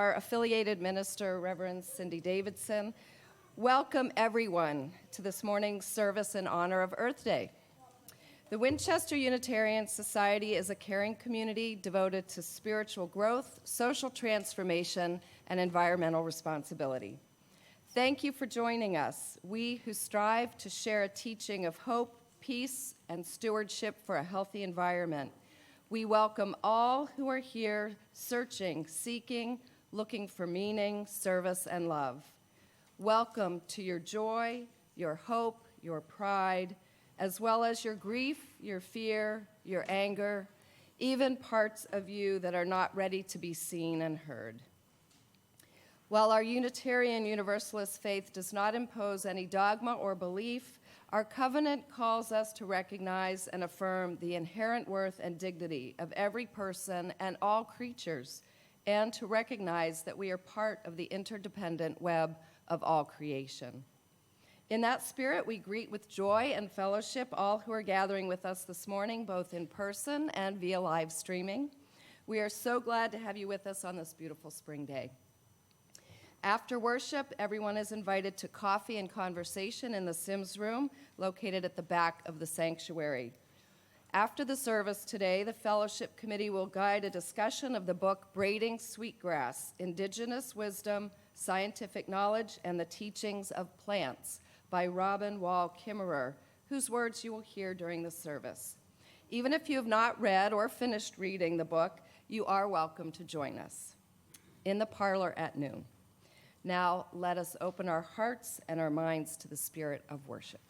Our affiliated minister, Reverend Cindy Davidson. Welcome everyone to this morning's service in honor of Earth Day. The Winchester Unitarian Society is a caring community devoted to spiritual growth, social transformation, and environmental responsibility. Thank you for joining us, we who strive to share a teaching of hope, peace, and stewardship for a healthy environment. We welcome all who are here searching, seeking, looking for meaning, service, and love. Welcome to your joy, your hope, your pride, as well as your grief, your fear, your anger, even parts of you that are not ready to be seen and heard. While our Unitarian Universalist faith does not impose any dogma or belief, our covenant calls us to recognize and affirm the inherent worth and dignity of every person and all creatures, and to recognize that we are part of the interdependent web of all creation. In that spirit, we greet with joy and fellowship all who are gathering with us this morning, both in person and via live streaming. We are so glad to have you with us on this beautiful spring day. After worship, everyone is invited to coffee and conversation in the Sims room, located at the back of the sanctuary. After the service today, the Fellowship Committee will guide a discussion of the book Braiding Sweetgrass: Indigenous Wisdom, Scientific Knowledge, and the Teachings of Plants by Robin Wall Kimmerer, whose words you will hear during the service. Even if you have not read or finished reading the book, you are welcome to join us in the parlor at noon. Now, let us open our hearts and our minds to the spirit of worship.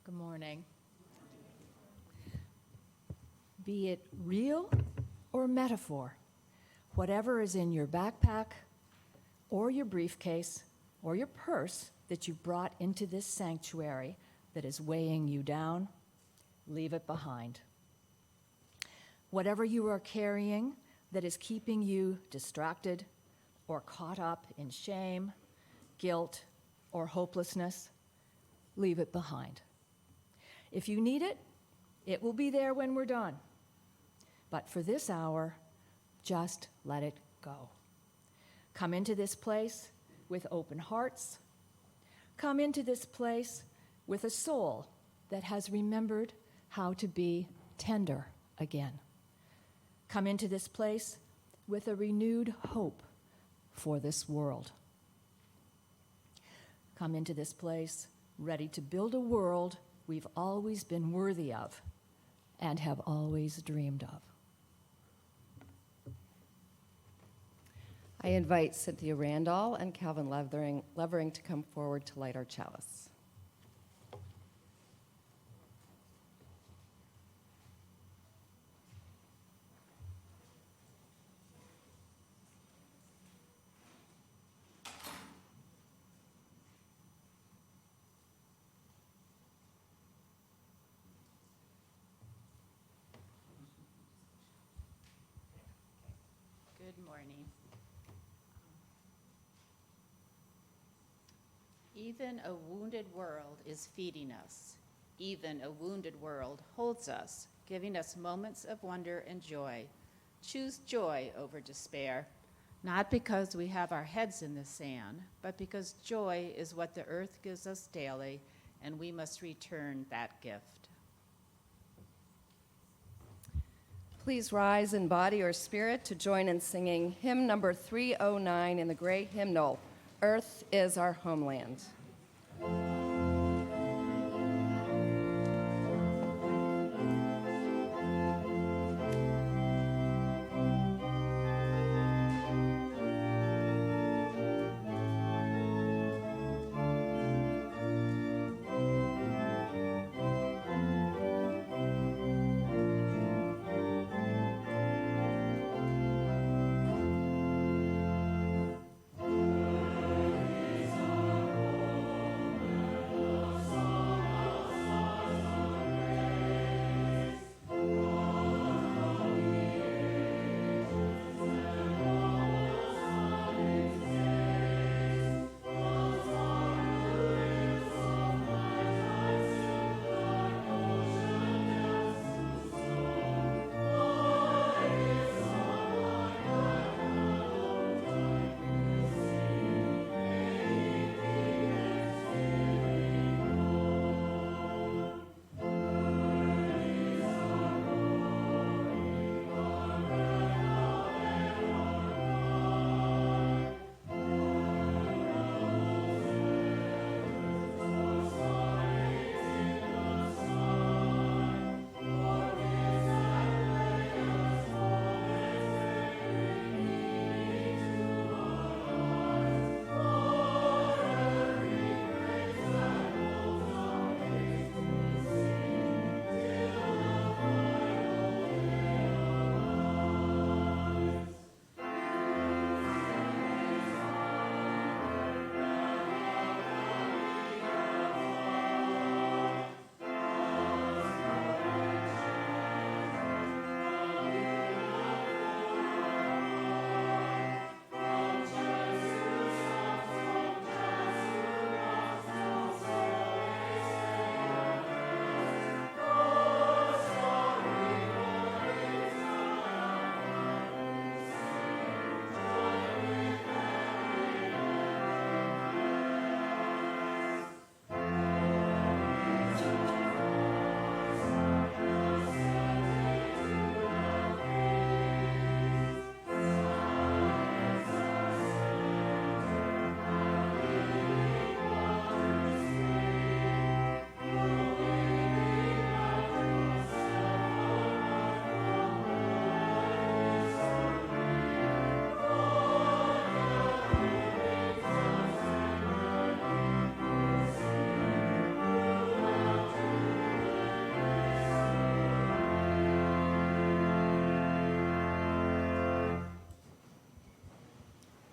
Good morning. Be it real or metaphor, whatever is in your backpack or your briefcase or your purse that you brought into this sanctuary that is weighing you down, leave it behind. Whatever you are carrying that is keeping you distracted or caught up in shame, guilt, or hopelessness, leave it behind. If you need it, it will be there when we're done. But for this hour, just let it go. Come into this place with open hearts. Come into this place with a soul that has remembered how to be tender again. Come into this place with a renewed hope for this world. Come into this place ready to build a world we've always been worthy of and have always dreamed of. I invite Cynthia Randall and Calvin Levering to come forward to light our chalice. Good morning. Even a wounded world is feeding us. Even a wounded world holds us, giving us moments of wonder and joy. Choose joy over despair, not because we have our heads in the sand, but because joy is what the earth gives us daily, and we must return that gift. Please rise in body or spirit to join in singing hymn number 309 in the gray hymnal, Earth is Our Homeland.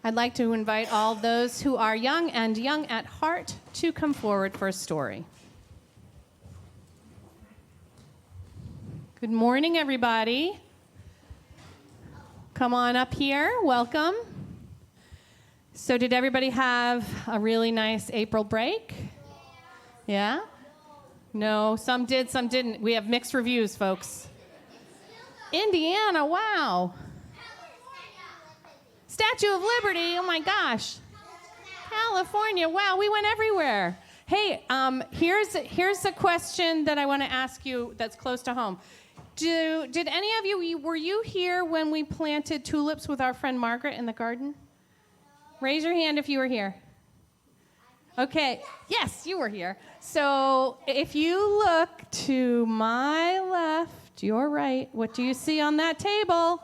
I'd like to invite all those who are young and young at heart to come forward for a story. Good morning, everybody. Come on up here. Welcome. So did everybody have a really nice April break? Yeah? No, some did, some didn't. We have mixed reviews, folks. Indiana, wow. Statue of Liberty, oh my gosh. California, wow, we went everywhere. Hey, here's a question that I want to ask you that's close to home. Did any of you, were you here when we planted tulips with our friend Margaret in the garden? Raise your hand if you were here. Okay, yes, you were here. So if you look to my left, your right, what do you see on that table?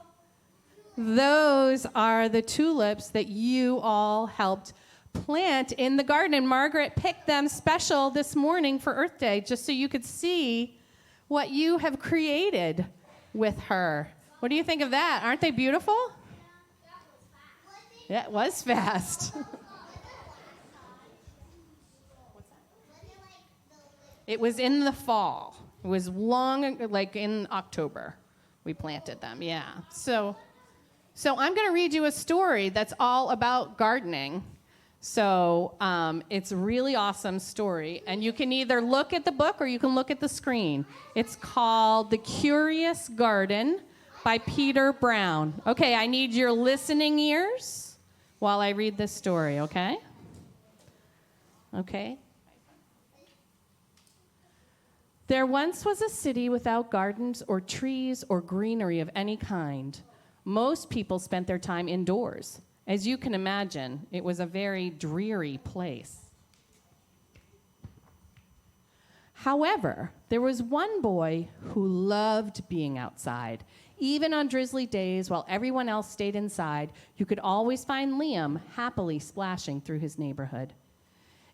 Those are the tulips that you all helped plant in the garden. And Margaret picked them special this morning for Earth Day, just so you could see what you have created with her. What do you think of that? Aren't they beautiful? Yeah, it was fast. It was in the fall. It was long, like in October, we planted them, yeah. So I'm going to read you a story that's all about gardening. So it's a really awesome story, and you can either look at the book or you can look at the screen. It's called The Curious Garden by Peter Brown. Okay, I need your listening ears while I read this story, okay? Okay. There once was a city without gardens or trees or greenery of any kind. Most people spent their time indoors. As you can imagine, it was a very dreary place. However, there was one boy who loved being outside. Even on drizzly days, while everyone else stayed inside, you could always find Liam happily splashing through his neighborhood.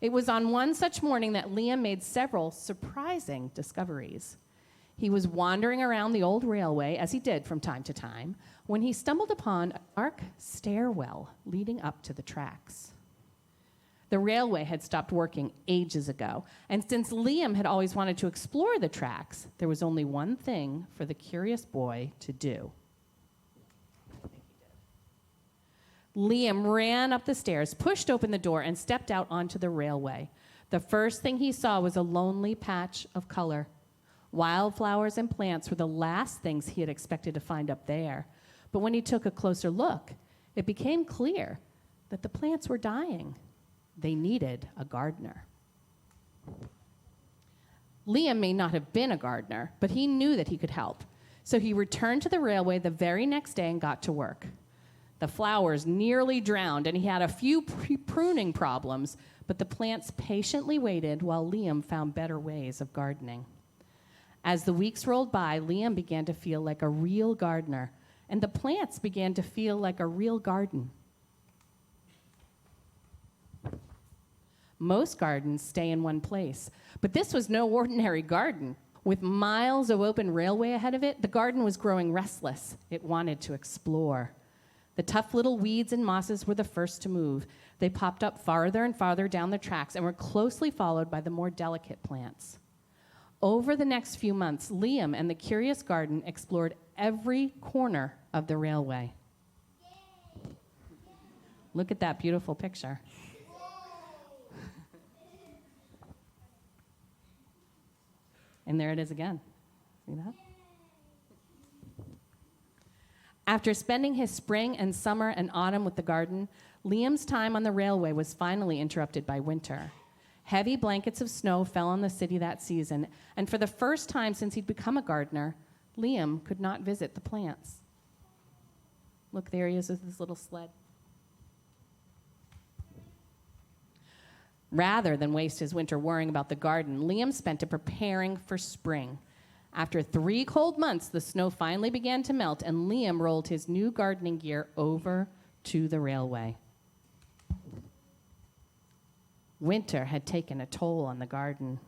It was on one such morning that Liam made several surprising discoveries. He was wandering around the old railway, as he did from time to time, when he stumbled upon a dark stairwell leading up to the tracks. The railway had stopped working ages ago, and since Liam had always wanted to explore the tracks, there was only one thing for the curious boy to do. Liam ran up the stairs, pushed open the door, and stepped out onto the railway. The first thing he saw was a lonely patch of color. Wildflowers and plants were the last things he had expected to find up there. But when he took a closer look, it became clear that the plants were dying. They needed a gardener. Liam may not have been a gardener, but he knew that he could help. So he returned to the railway the very next day and got to work. The flowers nearly drowned, and he had a few pruning problems, but the plants patiently waited while Liam found better ways of gardening. As the weeks rolled by, Liam began to feel like a real gardener, and the plants began to feel like a real garden. Most gardens stay in one place, but this was no ordinary garden. With miles of open railway ahead of it, the garden was growing restless. It wanted to explore. The tough little weeds and mosses were the first to move. They popped up farther and farther down the tracks and were closely followed by the more delicate plants. Over the next few months, Liam and the Curious Garden explored every corner of the railway. Look at that beautiful picture. And there it is again. See that? After spending his spring and summer and autumn with the garden, Liam's time on the railway was finally interrupted by winter. Heavy blankets of snow fell on the city that season, and for the first time since he'd become a gardener, Liam could not visit the plants. Look, there he is with his little sled. Rather than waste his winter worrying about the garden, Liam spent it preparing for spring. After 3 cold months, the snow finally began to melt, and Liam rolled his new gardening gear over to the railway. Winter had taken a toll on the garden.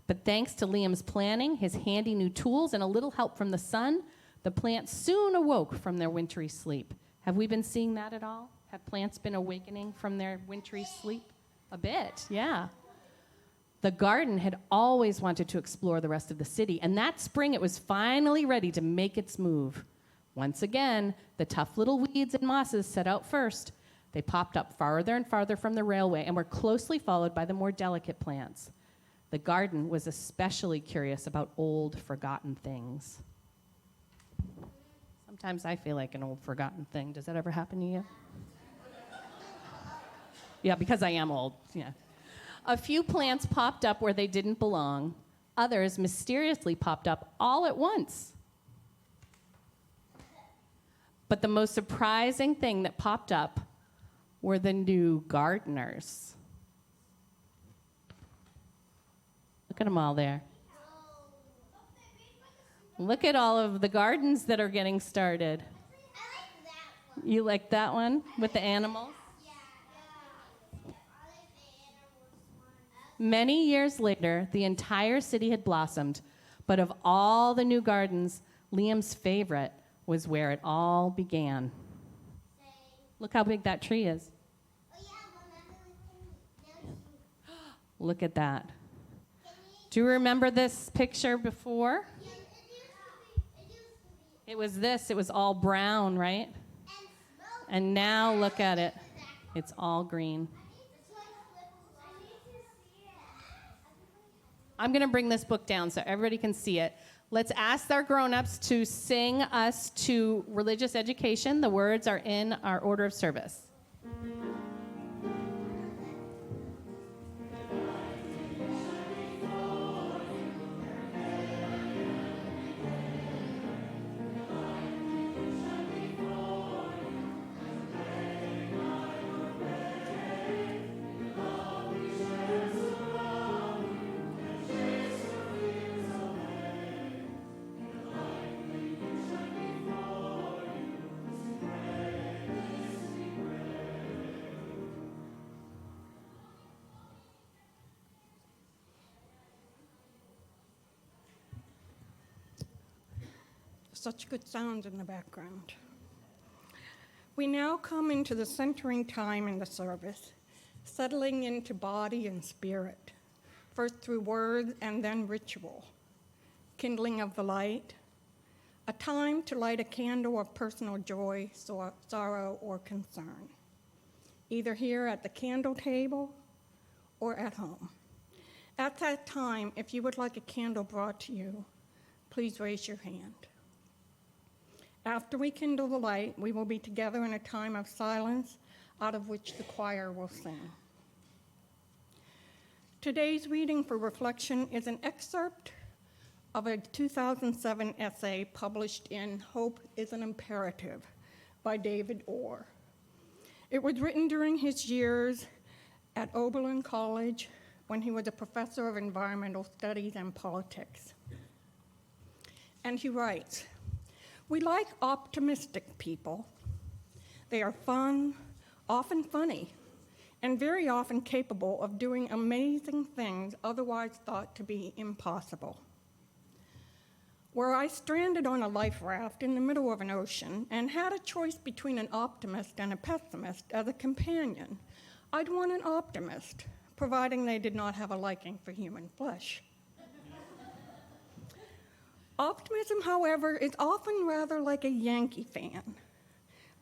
But thanks to Liam's planning, his handy new tools, and a little help from the sun, the plants soon awoke from their wintry sleep, Have we been seeing that at all? Have plants been awakening from their wintry sleep? A bit, yeah. The garden had always wanted to explore the rest of the city, and that spring it was finally ready to make its move. Once again, the tough little weeds and mosses set out first. They popped up farther and farther from the railway and were closely followed by the more delicate plants. The garden was especially curious about old, forgotten things. Sometimes I feel like an old, forgotten thing. Does that ever happen to you? Yeah, because I am old, yeah. A few plants popped up where they didn't belong. Others mysteriously popped up all at once. But the most surprising thing that popped up were the new gardeners. Look at them all there. Look at all of the gardens that are getting started. You like that one with the animals? Many years later, the entire city had blossomed, but of all the new gardens, Liam's favorite was where it all began. Look how big that tree is. Look at that. Do you remember this picture before? It was this. It was all brown, right? And now look at it. It's all green. I'm going to bring this book down so everybody can see it. Let's ask our grown-ups to sing us to religious education. The words are in our order of service. Such good sounds in the background. We now come into the centering time in the service, settling into body and spirit, first through word and then ritual, kindling of the light, a time to light a candle of personal joy, sorrow, or concern, either here at the candle table or at home. At that time, if you would like a candle brought to you, please raise your hand. After we kindle the light, we will be together in a time of silence, out of which the choir will sing. Today's reading for reflection is an excerpt of a 2007 essay published in Hope is an Imperative by David Orr. It was written during his years at Oberlin College when he was a professor of environmental studies and politics. And he writes, "We like optimistic people. They are fun, often funny, and very often capable of doing amazing things otherwise thought to be impossible. Were I stranded on a life raft in the middle of an ocean and had a choice between an optimist and a pessimist as a companion, I'd want an optimist, providing they did not have a liking for human flesh. Optimism, however, is often rather like a Yankee fan,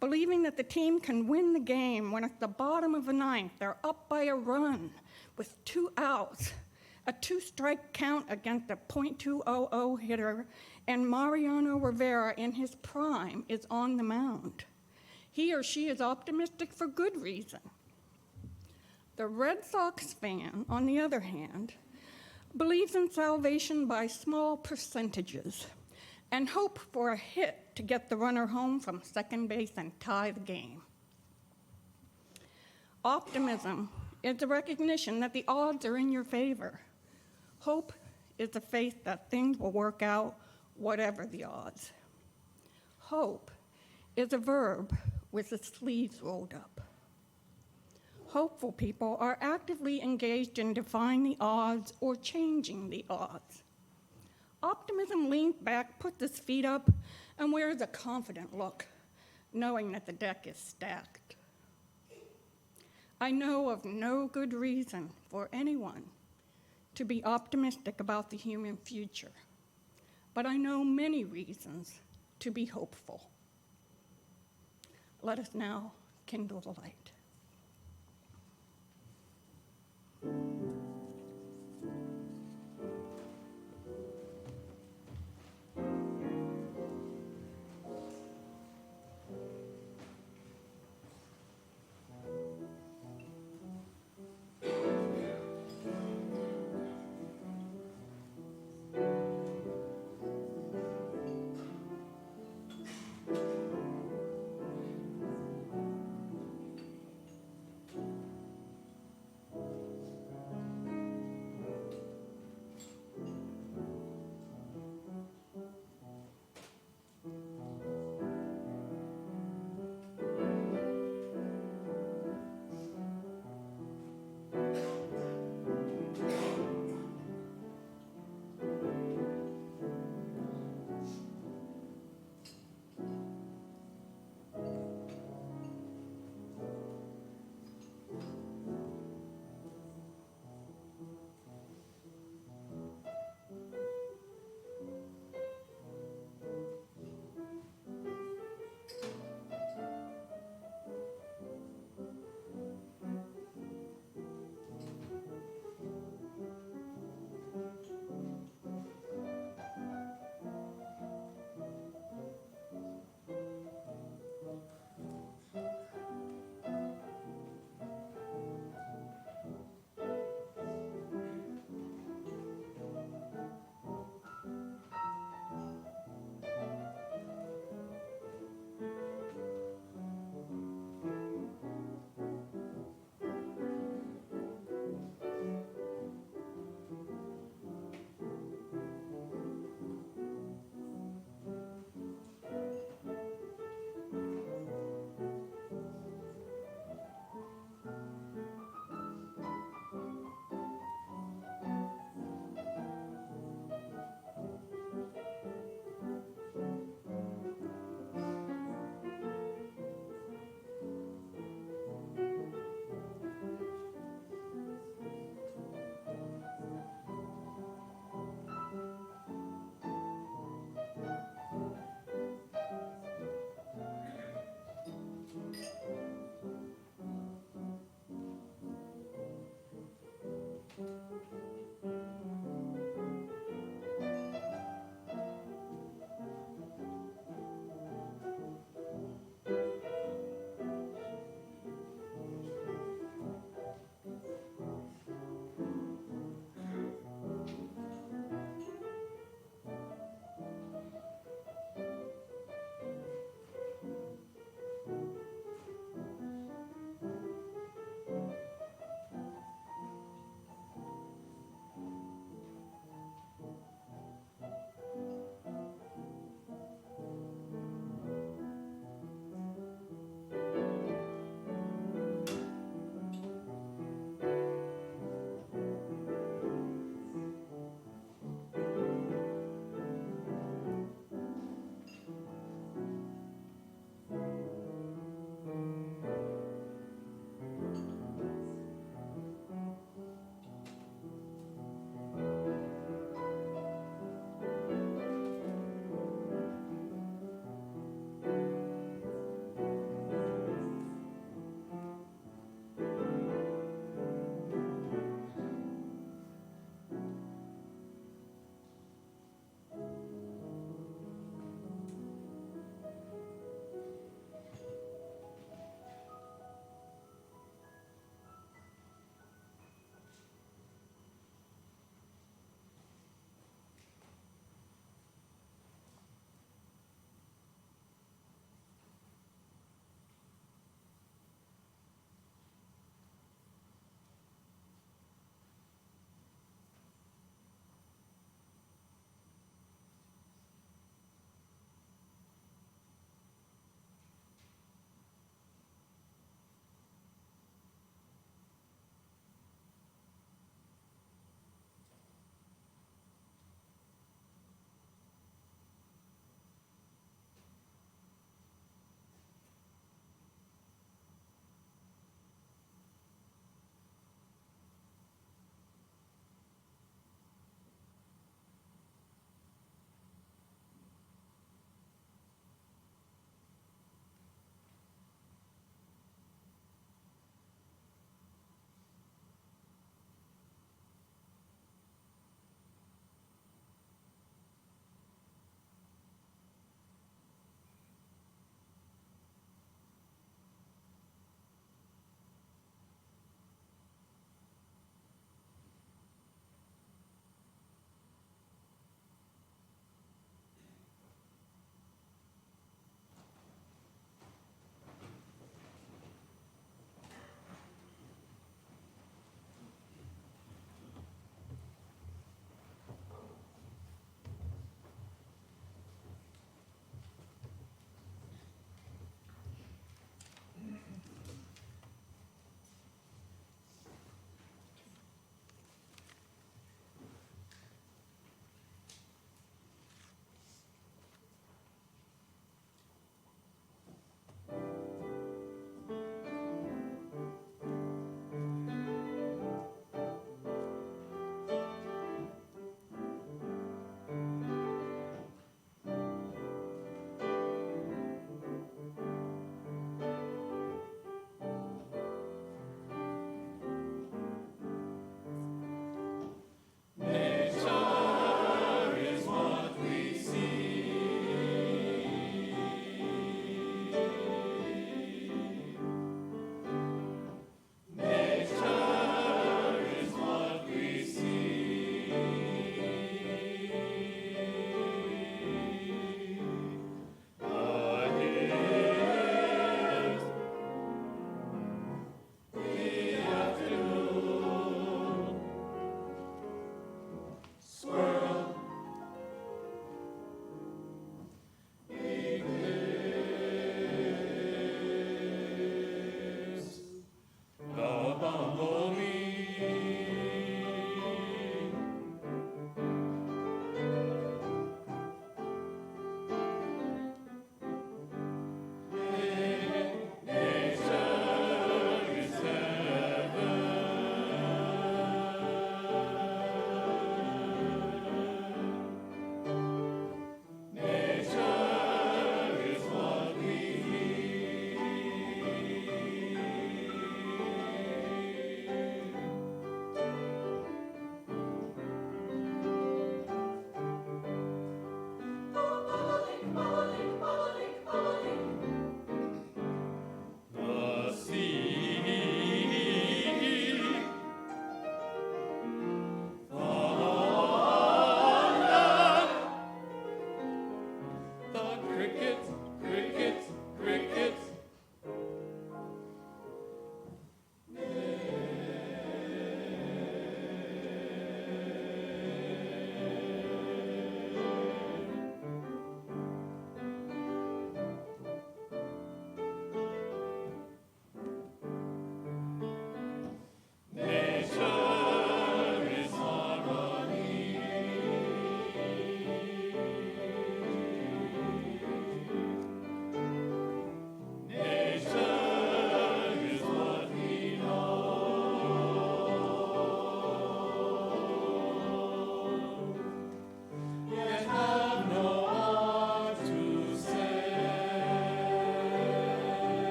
believing that the team can win the game when at the bottom of the ninth they're up by a run with 2 outs, a 2-strike count against a .200 hitter, and Mariano Rivera in his prime is on the mound. He or she is optimistic for good reason. The Red Sox fan, on the other hand, believes in salvation by small percentages and hope for a hit to get the runner home from second base and tie the game. Optimism is the recognition that the odds are in your favor. Hope is the faith that things will work out whatever the odds. Hope is a verb with the sleeves rolled up. Hopeful people are actively engaged in defying the odds or changing the odds. Optimism leans back, puts its feet up, and wears a confident look, knowing that the deck is stacked. I know of no good reason for anyone to be optimistic about the human future, but I know many reasons to be hopeful. Let us now kindle the light.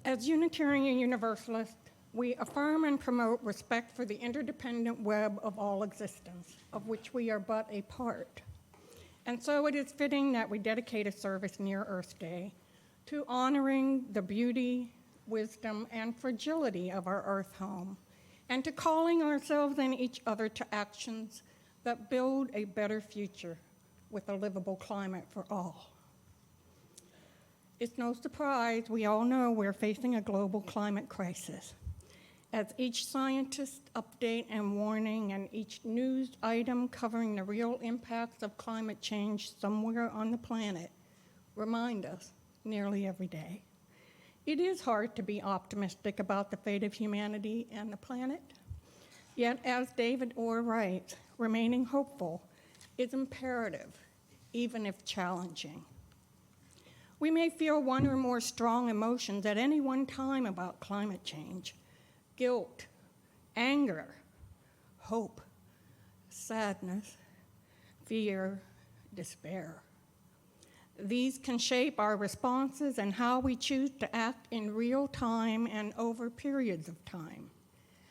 As Unitarian Universalists, we affirm and promote respect for the interdependent web of all existence, of which we are but a part. And so it is fitting that we dedicate a service near Earth Day to honoring the beauty, wisdom, and fragility of our Earth home, and to calling ourselves and each other to actions that build a better future with a livable climate for all. It's no surprise, we all know we're facing a global climate crisis. As each scientist update and warning and each news item covering the real impacts of climate change somewhere on the planet remind us nearly every day. It is hard to be optimistic about the fate of humanity and the planet. Yet, as David Orr writes, remaining hopeful is imperative, even if challenging. We may feel one or more strong emotions at any one time about climate change: guilt, anger, hope, sadness, fear, despair. These can shape our responses and how we choose to act in real time and over periods of time.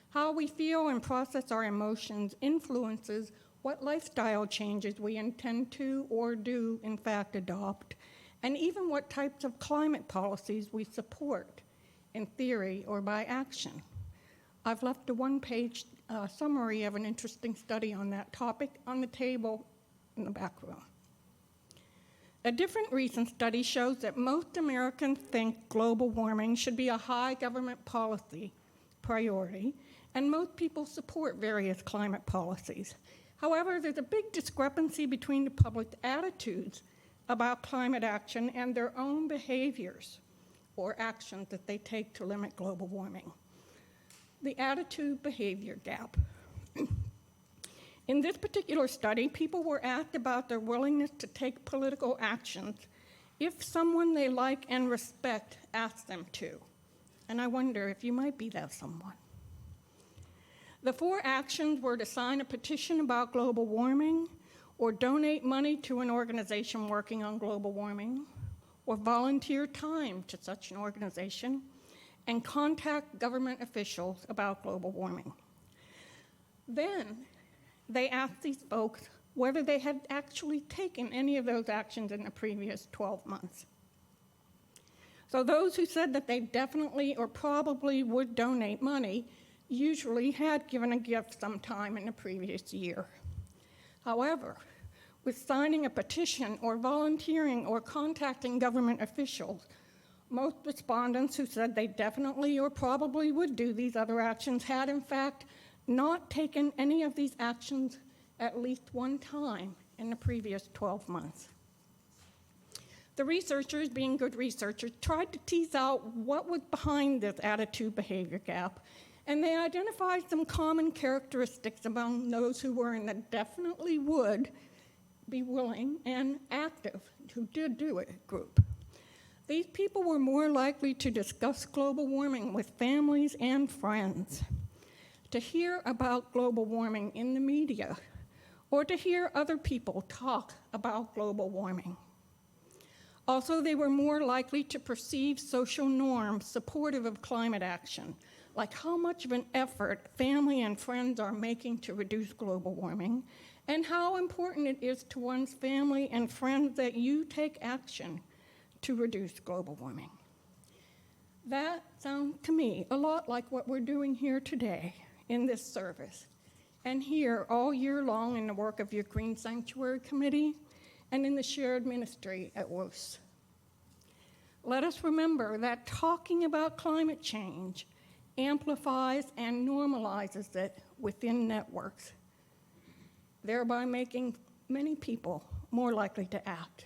How we feel and process our emotions influences what lifestyle changes we intend to or do in fact adopt, and even what types of climate policies we support in theory or by action. I've left a one-page summary of an interesting study on that topic on the table in the back room. A different recent study shows that most Americans think global warming should be a high government policy priority, and most people support various climate policies. However, there's a big discrepancy between the public's attitudes about climate action and their own behaviors or actions that they take to limit global warming. The attitude-behavior gap. In this particular study, people were asked about their willingness to take political actions if someone they like and respect asked them to. And I wonder if you might be that someone. The 4 actions were to sign a petition about global warming, or donate money to an organization working on global warming, or volunteer time to such an organization, and contact government officials about global warming. Then they asked these folks whether they had actually taken any of those actions in the previous 12 months. So those who said that they definitely or probably would donate money usually had given a gift sometime in the previous year. However, with signing a petition or volunteering or contacting government officials, most respondents who said they definitely or probably would do these other actions had, in fact, not taken any of these actions at least one time in the previous 12 months. The researchers, being good researchers, tried to tease out what was behind this attitude-behavior gap, and they identified some common characteristics among those who were in the definitely would be willing and active, who did do it group. These people were more likely to discuss global warming with families and friends, to hear about global warming in the media, or to hear other people talk about global warming. Also, they were more likely to perceive social norms supportive of climate action, like how much of an effort family and friends are making to reduce global warming, and how important it is to one's family and friends that you take action to reduce global warming. That sounds to me a lot like what we're doing here today in this service, and here all year long in the work of your Green Sanctuary Committee and in the shared ministry at WOS. Let us remember that talking about climate change amplifies and normalizes it within networks, thereby making many people more likely to act.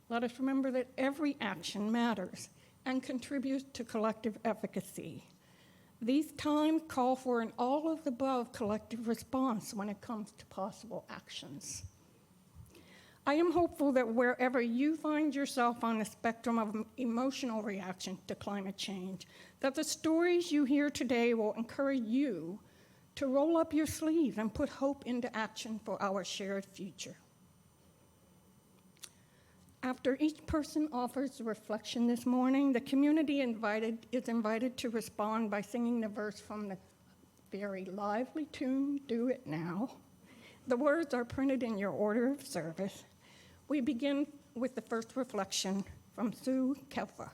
Let us remember that every action matters and contributes to collective efficacy. These times call for an all-of-the-above collective response when it comes to possible actions. I am hopeful that wherever you find yourself on the spectrum of emotional reaction to climate change, that the stories you hear today will encourage you to roll up your sleeves and put hope into action for our shared future. After each person offers a reflection this morning, the community is invited to respond by singing the verse from the very lively tune, Do It Now. The words are printed in your order of service. We begin with the first reflection from Sue Kelfa.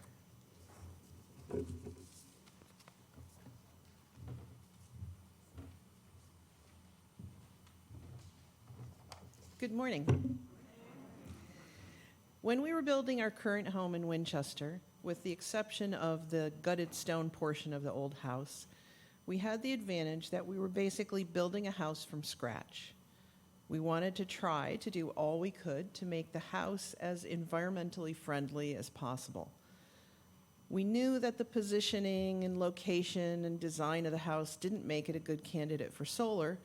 Good morning. When we were building our current home in Winchester, with the exception of the gutted stone portion of the old house, we had the advantage that we were basically building a house from scratch. We wanted to try to do all we could to make the house as environmentally friendly as possible. We knew that the positioning and location and design of the house didn't make it a good candidate for solar,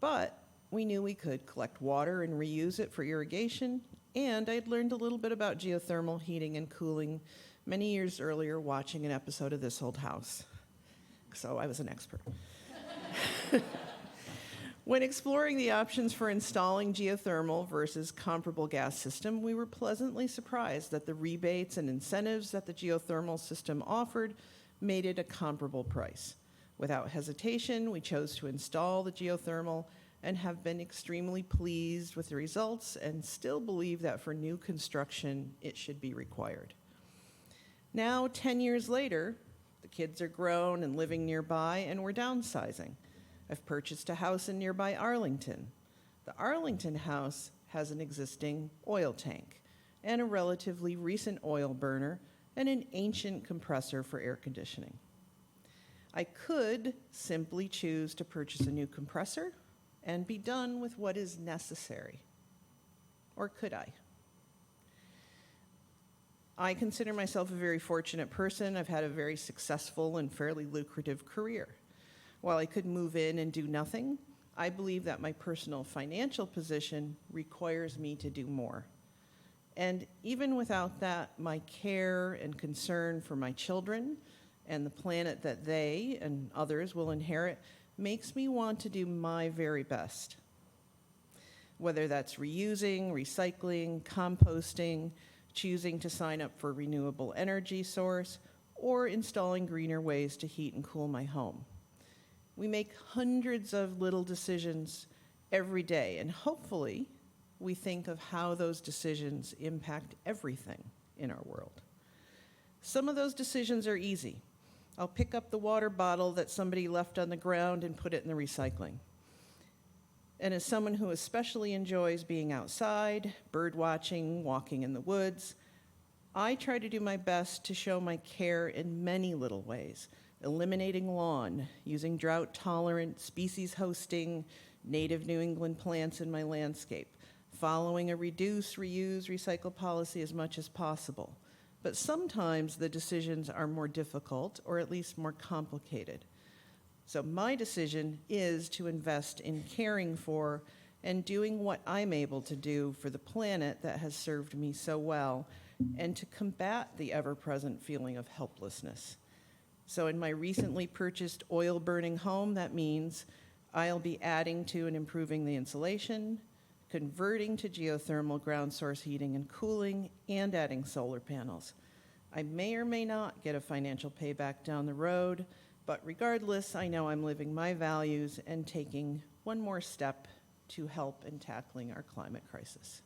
but we knew we could collect water and reuse it for irrigation, and I'd learned a little bit about geothermal heating and cooling many years earlier watching an episode of This Old House. So I was an expert. When exploring the options for installing geothermal versus comparable gas system, we were pleasantly surprised that the rebates and incentives that the geothermal system offered made it a comparable price. Without hesitation, we chose to install the geothermal and have been extremely pleased with the results and still believe that for new construction, it should be required. Now, 10 years later, the kids are grown and living nearby, and we're downsizing. I've purchased a house in nearby Arlington. The Arlington house has an existing oil tank and a relatively recent oil burner and an ancient compressor for air conditioning. I could simply choose to purchase a new compressor and be done with what is necessary. Or could I? I consider myself a very fortunate person. I've had a very successful and fairly lucrative career. While I could move in and do nothing, I believe that my personal financial position requires me to do more. And even without that, my care and concern for my children and the planet that they and others will inherit makes me want to do my very best. Whether that's reusing, recycling, composting, choosing to sign up for a renewable energy source, or installing greener ways to heat and cool my home. We make hundreds of little decisions every day, and hopefully we think of how those decisions impact everything in our world. Some of those decisions are easy. I'll pick up the water bottle that somebody left on the ground and put it in the recycling. And as someone who especially enjoys being outside, bird watching, walking in the woods, I try to do my best to show my care in many little ways. Eliminating lawn, using drought-tolerant, species-hosting, native New England plants in my landscape, following a reduce, reuse, recycle policy as much as possible. But sometimes the decisions are more difficult, or at least more complicated. So my decision is to invest in caring for and doing what I'm able to do for the planet that has served me so well, and to combat the ever-present feeling of helplessness. So in my recently purchased oil-burning home, that means I'll be adding to and improving the insulation, converting to geothermal ground source heating and cooling, and adding solar panels. I may or may not get a financial payback down the road, but regardless, I know I'm living my values and taking one more step to help in tackling our climate crisis.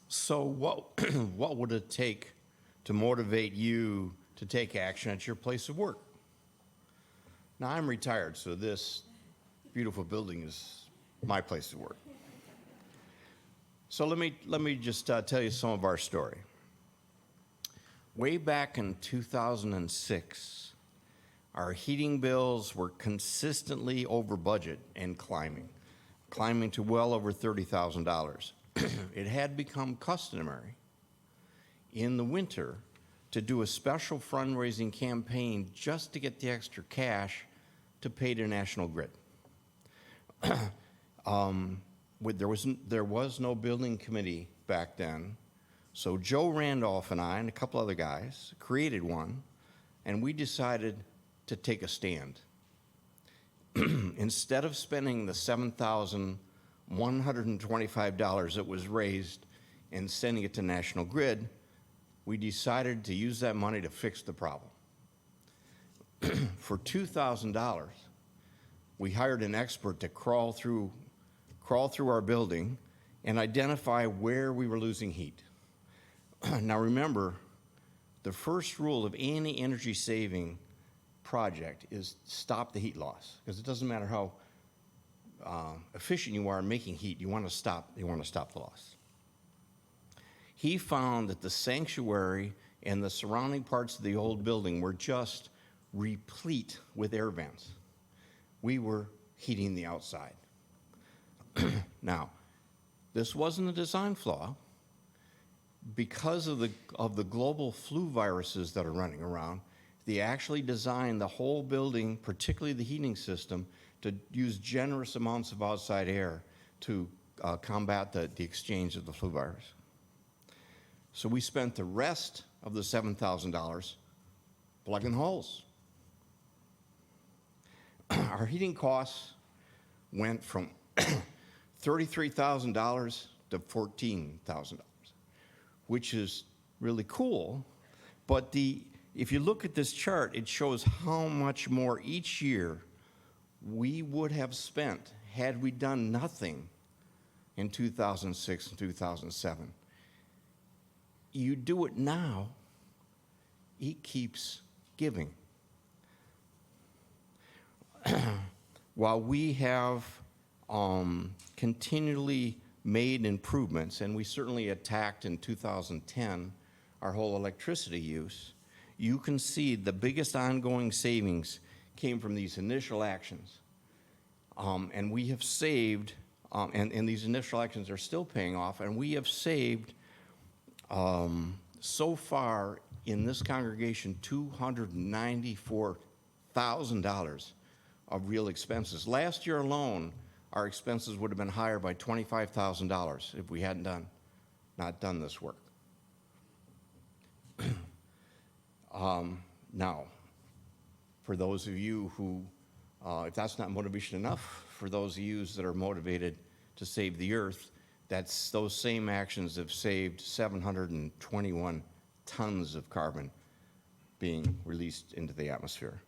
So what would it take to motivate you to take action at your place of work? Now, I'm retired, so this beautiful building is my place of work. So let me just tell you some of our story. Way back in 2006, Our heating bills were consistently over budget and climbing to well over $30,000. It had become customary in the winter to do a special fundraising campaign just to get the extra cash to pay to National Grid. There was no building committee back then, so Joe Randolph and I and a couple other guys created one, and we decided to take a stand. Instead of spending the $7,125 that was raised and sending it to National Grid, we decided to use that money to fix the problem. For $2,000, we hired an expert to crawl through our building and identify where we were losing heat. Now remember, the first rule of any energy saving project is stop the heat loss, because it doesn't matter how efficient you are in making heat, you want to stop the loss. He found that the sanctuary and the surrounding parts of the old building were just replete with air vents. We were heating the outside. Now, this wasn't a design flaw. Because of the global flu viruses that are running around, they actually designed the whole building, particularly the heating system, to use generous amounts of outside air to combat the exchange of the flu virus. So we spent the rest of the $7,000 plugging holes. Our heating costs went from $33,000 to $14,000, which is really cool. But if you look at this chart, it shows how much more each year we would have spent had we done nothing in 2006 and 2007. You do it now, it keeps giving. While we have continually made improvements, and we certainly attacked in 2010 our whole electricity use, you can see the biggest ongoing savings came from these initial actions. And we have saved, and these initial actions are still paying off, and we have saved so far in this congregation $294,000 of real expenses. Last year alone, our expenses would have been higher by $25,000 if we hadn't not done this work. Now, for those of you who, if that's not motivation enough, for those of you that are motivated to save the earth, that's those same actions have saved 721 tons of carbon being released into the atmosphere.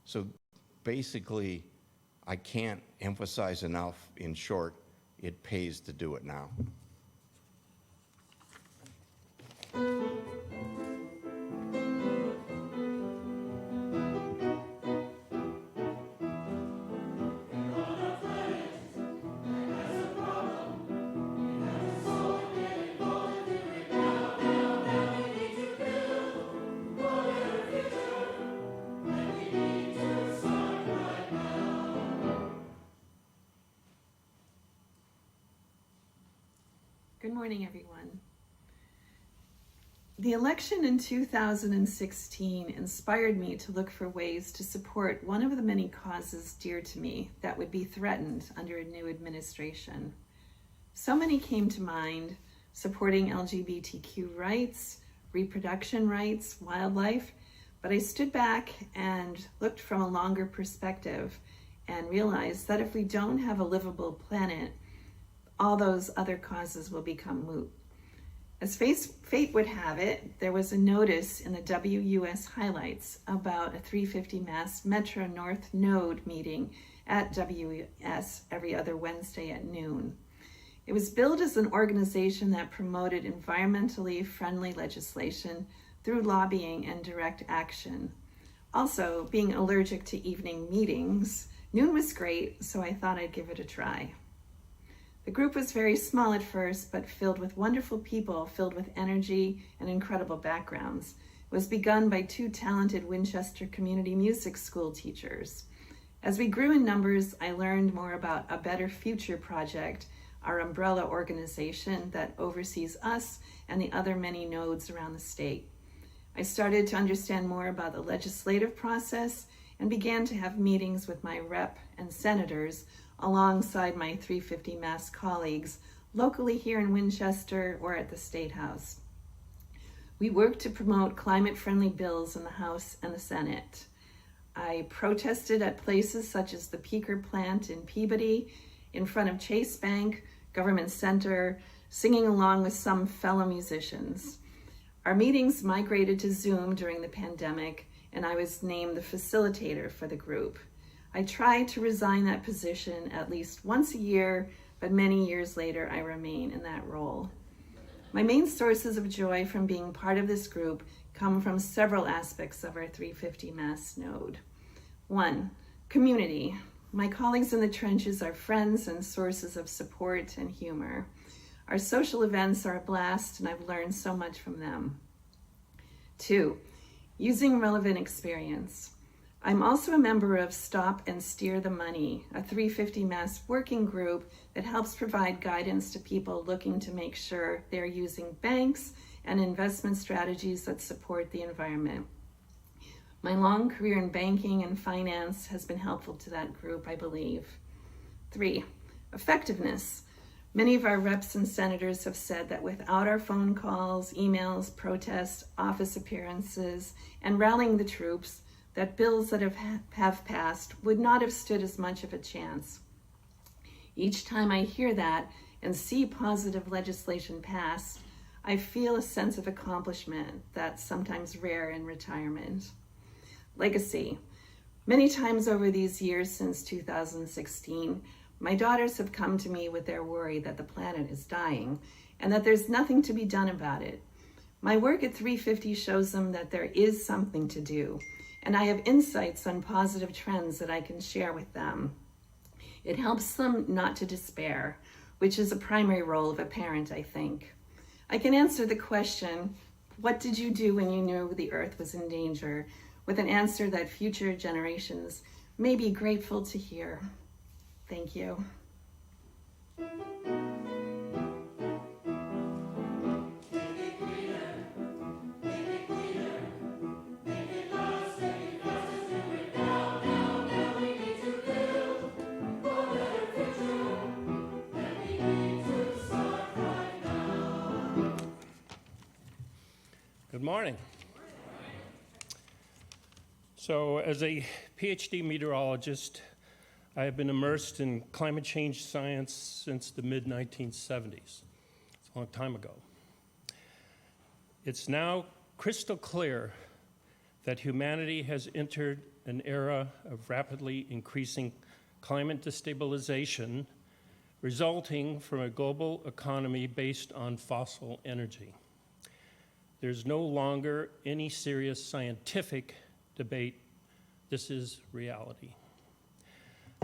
So basically, I can't emphasize enough, in short, it pays to do it now. Good morning, everyone. The election in 2016 inspired me to look for ways to support one of the many causes dear to me that would be threatened under a new administration. So many came to mind: supporting LGBTQ rights, reproduction rights, wildlife, but I stood back and looked from a longer perspective and realized that if we don't have a livable planet, all those other causes will become moot. As fate would have it, there was a notice in the WUS highlights about a 350 Mass Metro North Node meeting at WUS every other Wednesday at noon. It was billed as an organization that promoted environmentally friendly legislation through lobbying and direct action. Also, being allergic to evening meetings, noon was great, so I thought I'd give it a try. The group was very small at first, but filled with wonderful people, filled with energy and incredible backgrounds. was begun by two talented Winchester Community Music School teachers. As we grew in numbers, I learned more about A Better Future Project, our umbrella organization that oversees us and the other many nodes around the state. I started to understand more about the legislative process and began to have meetings with my rep and senators alongside my 350 Mass colleagues locally here in Winchester or at the State House. We worked to promote climate-friendly bills in the House and the Senate. I protested at places such as the Peaker plant in Peabody, in front of Chase Bank, Government Center, singing along with some fellow musicians. Our meetings migrated to Zoom during the pandemic, and I was named the facilitator for the group. I tried to resign that position at least once a year, but many years later, I remain in that role. My main sources of joy from being part of this group come from several aspects of our 350 Mass node. 1, community. My colleagues in the trenches are friends and sources of support and humor. Our social events are a blast, and I've learned so much from them. 2, using relevant experience. I'm also a member of Stop and Steer the Money, a 350 Mass working group that helps provide guidance to people looking to make sure they're using banks and investment strategies that support the environment. My long career in banking and finance has been helpful to that group, I believe. 3, effectiveness. Many of our reps and senators have said that without our phone calls, emails, protests, office appearances, and rallying the troops, that bills that have passed would not have stood as much of a chance. Each time I hear that and see positive legislation pass, I feel a sense of accomplishment that's sometimes rare in retirement. Legacy. Many times over these years since 2016, my daughters have come to me with their worry that the planet is dying and that there's nothing to be done about it. My work at 350 shows them that there is something to do, and I have insights on positive trends that I can share with them. It helps them not to despair, which is a primary role of a parent, I think. I can answer the question, what did you do when you knew the earth was in danger, with an answer that future generations may be grateful to hear. Thank you. Good morning. So, as a PhD meteorologist, I have been immersed in climate change science since the mid-1970s. It's a long time ago. It's now crystal clear that humanity has entered an era of rapidly increasing climate destabilization resulting from a global economy based on fossil energy. There's no longer any serious scientific debate. This is reality.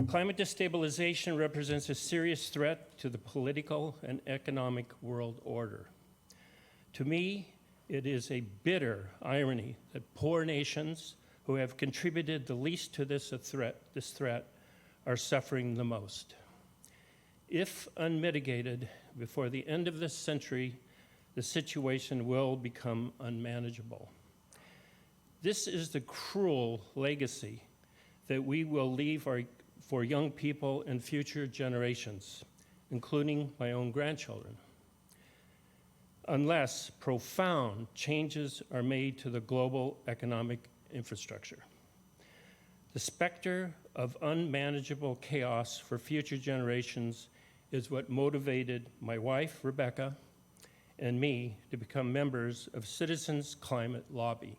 Climate destabilization represents a serious threat to the political and economic world order. To me, it is a bitter irony that poor nations who have contributed the least to this threat are suffering the most. If unmitigated, before the end of this century, the situation will become unmanageable. This is the cruel legacy that we will leave for young people and future generations, including my own grandchildren, unless profound changes are made to the global economic infrastructure. The specter of unmanageable chaos for future generations is what motivated my wife, Rebecca, and me to become members of Citizens Climate Lobby,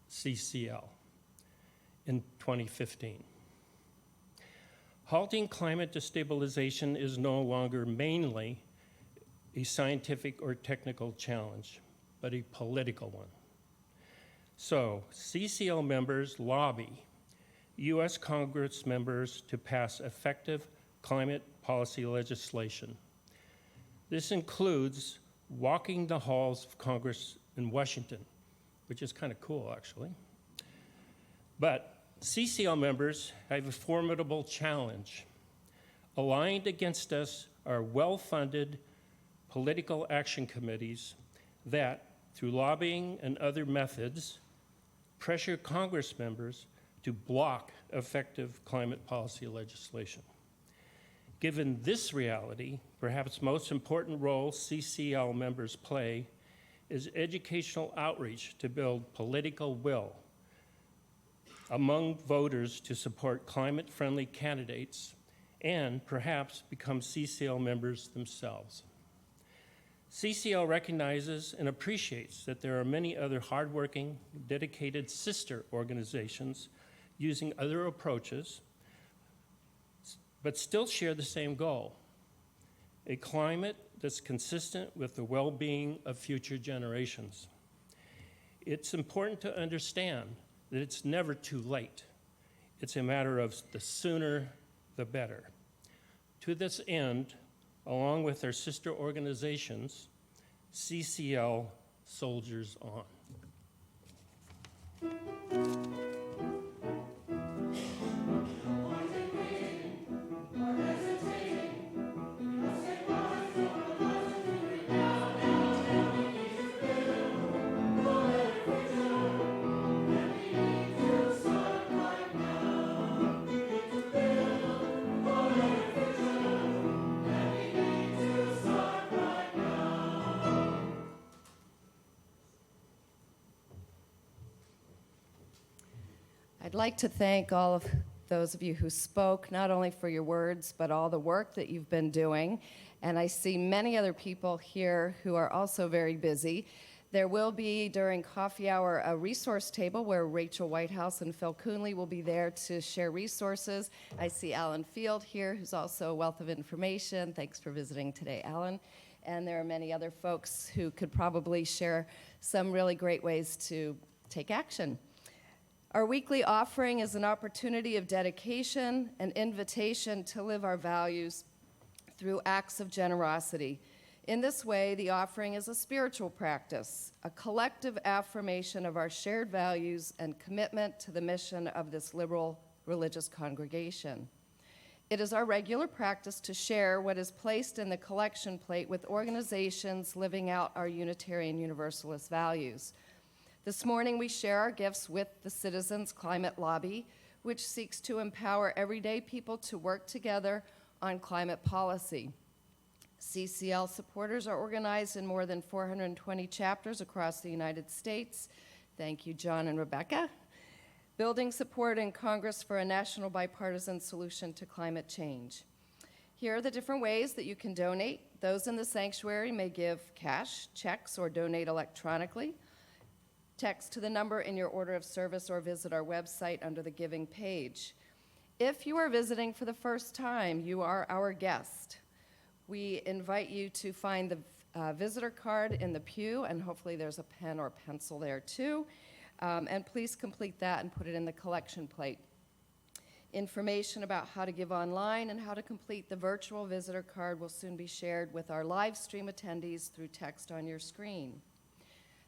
CCL, in 2015. Halting climate destabilization is no longer mainly a scientific or technical challenge, but a political one. So, CCL members lobby U.S. Congress members to pass effective climate policy legislation. This includes walking the halls of Congress in Washington which is kind of cool, actually. But CCL members have a formidable challenge. Aligned against us are well-funded political action committees that, through lobbying and other methods, pressure Congress members to block effective climate policy legislation. Given this reality, perhaps most important role CCL members play is educational outreach to build political will among voters to support climate-friendly candidates and perhaps become CCL members themselves. CCL recognizes and appreciates that there are many other hardworking, dedicated sister organizations using other approaches, but still share the same goal: a climate that's consistent with the well-being of future generations. It's important to understand that it's never too late. It's a matter of the sooner, the better. To this end, along with our sister organizations, CCL soldiers on. I'd like to thank all of those of you who spoke, not only for your words, but all the work that you've been doing. And I see many other people here who are also very busy. There will be, during coffee hour, a resource table where Rachel Whitehouse and Phil Coonley will be there to share resources. I see Alan Field here, who's also a wealth of information. Thanks for visiting today, Alan. And there are many other folks who could probably share some really great ways to take action. Our weekly offering is an opportunity of dedication, an invitation to live our values through acts of generosity. In this way, the offering is a spiritual practice, a collective affirmation of our shared values and commitment to the mission of this liberal religious congregation. It is our regular practice to share what is placed in the collection plate with organizations living out our Unitarian Universalist values. This morning, we share our gifts with the Citizens Climate Lobby, which seeks to empower everyday people to work together on climate policy. CCL supporters are organized in more than 420 chapters across the United States. Thank you, John and Rebecca. Building support in Congress for a national bipartisan solution to climate change. Here are the different ways that you can donate. Those in the sanctuary may give cash, checks, or donate electronically. Text to the number in your order of service or visit our website under the Giving page. If you are visiting for the first time, you are our guest. We invite you to find the visitor card in the pew, and hopefully there's a pen or pencil there too. And please complete that and put it in the collection plate. Information about how to give online and how to complete the virtual visitor card will soon be shared with our live stream attendees through text on your screen.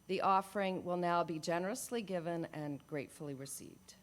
The offering will now be generously given and gratefully received.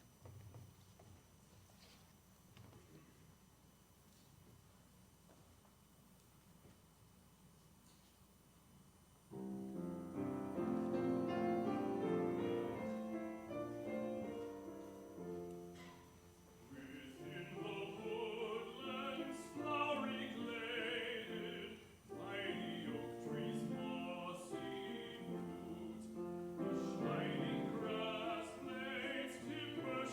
Shining grass plains, timber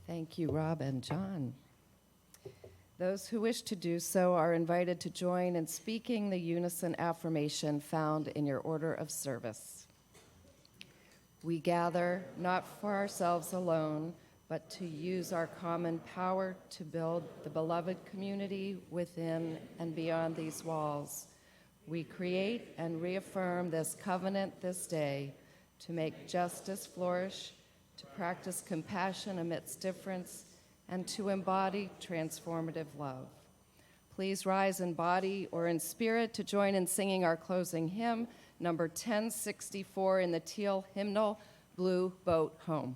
Thank you, Rob and John. Those who wish to do so are invited to join in speaking the unison affirmation found in your order of service. We gather not for ourselves alone, but to use our common power to build the beloved community within and beyond these walls. We create and reaffirm this covenant this day to make justice flourish, to practice compassion amidst difference, and to embody transformative love. Please rise in body or in spirit to join in singing our closing hymn, number 1064 in the teal hymnal, Blue Boat Home.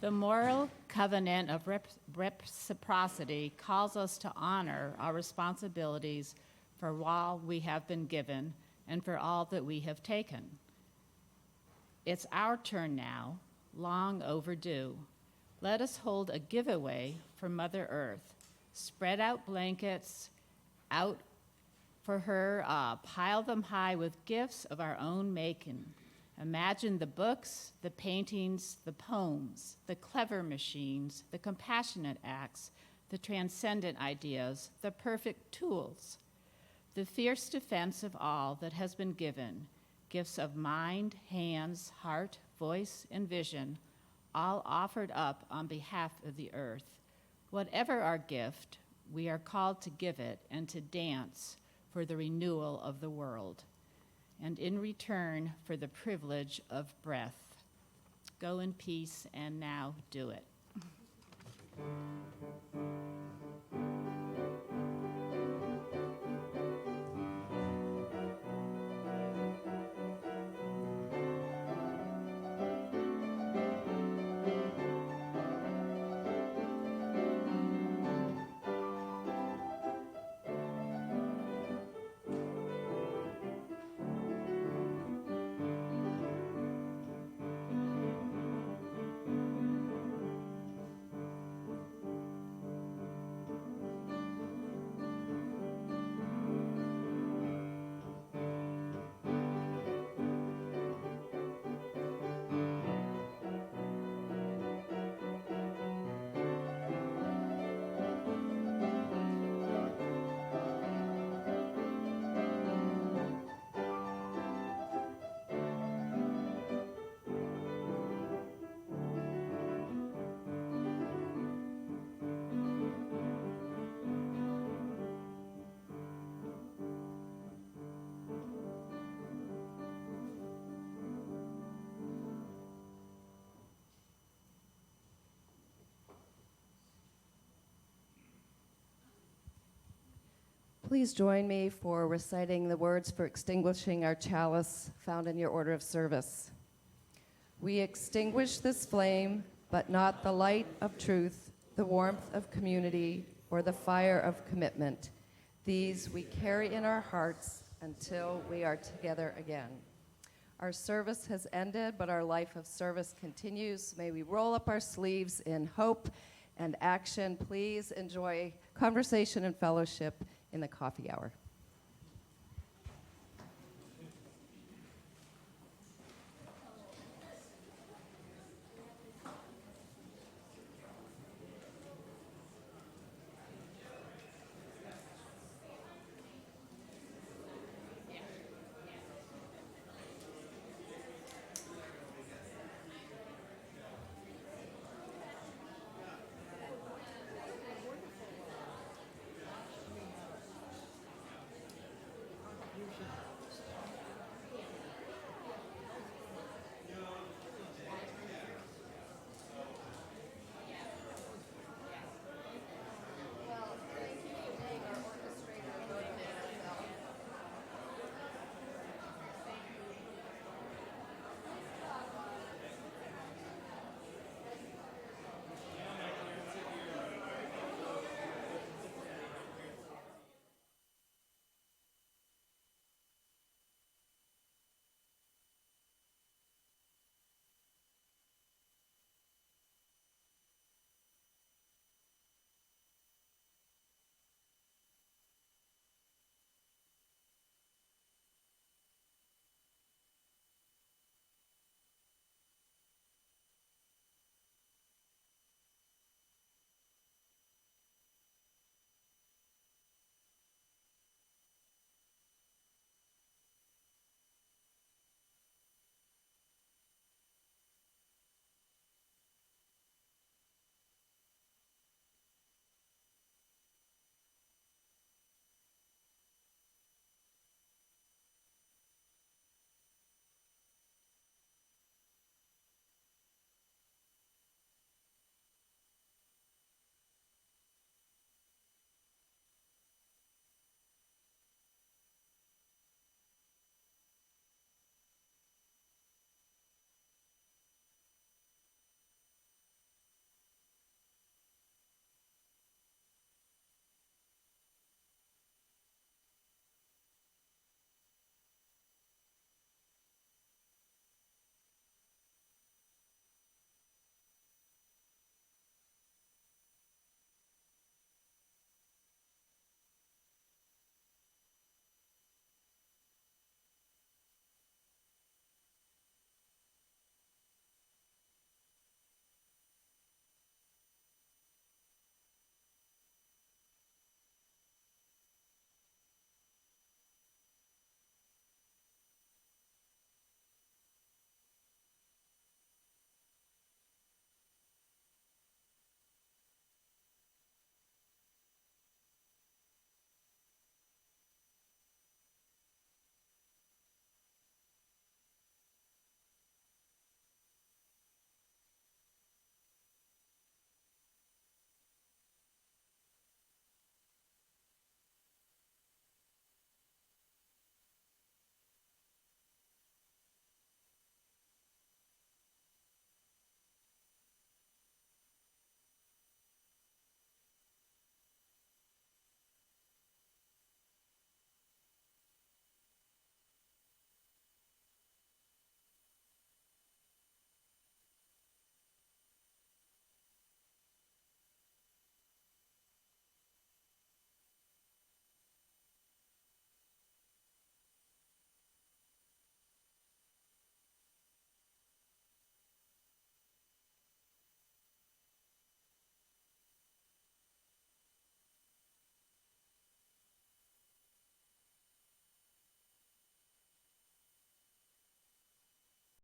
The moral covenant of reciprocity calls us to honor our responsibilities for all we have been given and for all that we have taken. It's our turn now, long overdue. Let us hold a giveaway for Mother Earth. Spread out blankets out for her, pile them high with gifts of our own making. Imagine the books, the paintings, the poems, the clever machines, the compassionate acts, the transcendent ideas, the perfect tools, the fierce defense of all that has been given, gifts of mind, hands, heart, voice, and vision, all offered up on behalf of the earth. Whatever our gift, we are called to give it and to dance for the renewal of the world, and in return for the privilege of breath. Go in peace and now do it. please join me for reciting the words for extinguishing our chalice found in your order of service. We extinguish this flame, but not the light of truth, the warmth of community, or the fire of commitment. These we carry in our hearts until we are together again. Our service has ended, but our life of service continues. May we roll up our sleeves in hope and action. Please enjoy conversation and fellowship in the coffee hour.